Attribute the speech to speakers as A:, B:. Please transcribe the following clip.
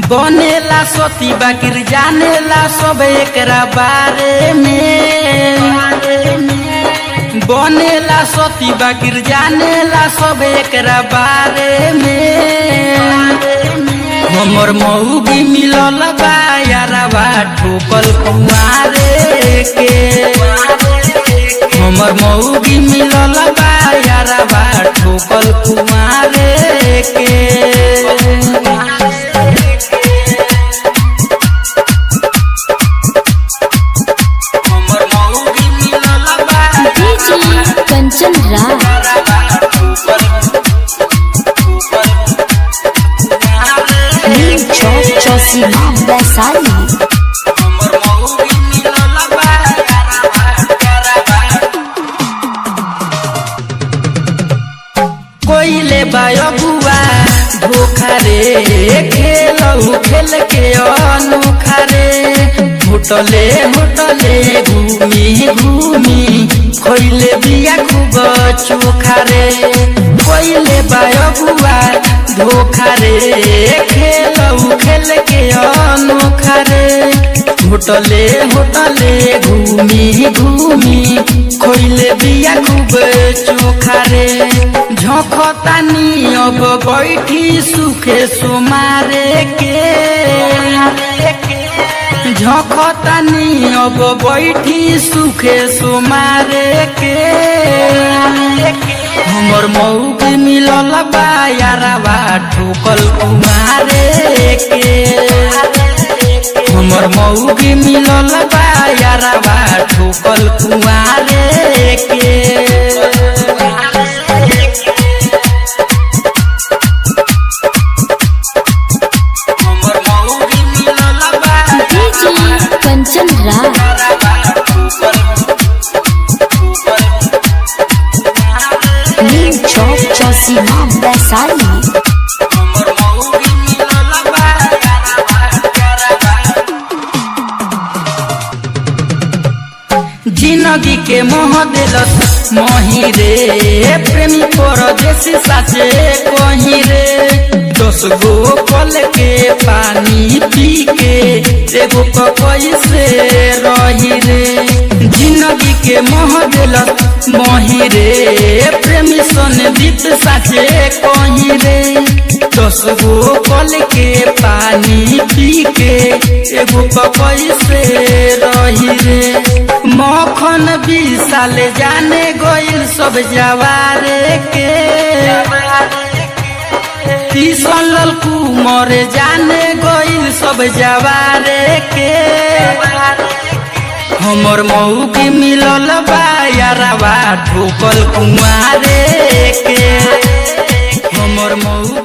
A: बनेला सोती बाकिर जानेला सब एकरा बारे में। बनेला सोती बाकिर जानेला सब एकरा बारे में। हमर मौगी मिलल बा यारवा ठोकल कुमारे के। हमर मौगी मिलल बा यारवा ठोकल कुमारे के। कोइले बायो बुआ धोखा रे खेलऊ खेल के अनोखा रे। होटले होटले घूमी घूमी खोइले बिया खूब चोखा रे। कोइले बायो बुआ धोखा रे खेलऊ खेल के अनोखा रे। होटले होटले घूमी घूमी खोइले बिया खूब चोखा रे। झोंकतानी अब बैठी सुखे सुमारे के। झोंकतानी अब बैठी सुखे सुमारे के। हमर मौगी मिलल बा यारवा ठोकल कुमारे के। हमर मौगी मिलल बा यारवा ठोकल कुमारे के। जिंदगी के मोह दिलस मोही रे। प्रेमी परदेसी साचे कही रे। 10 गो कल के पानी पी के एगो कैसे रही रे। जिंदगी के मोह दिलस मोही रे। प्रेमी संदीप साचे कही रे। 10 गो कल के पानी पी के एगो कैसे रही रे। मखन विशाल जाने गोइल सब जवारे के। तीसल कुमार जाने गोइल सब जवारे के। हमर मौगी मिलल बा यारवा ठोकल कुमारे के। हमर मौगी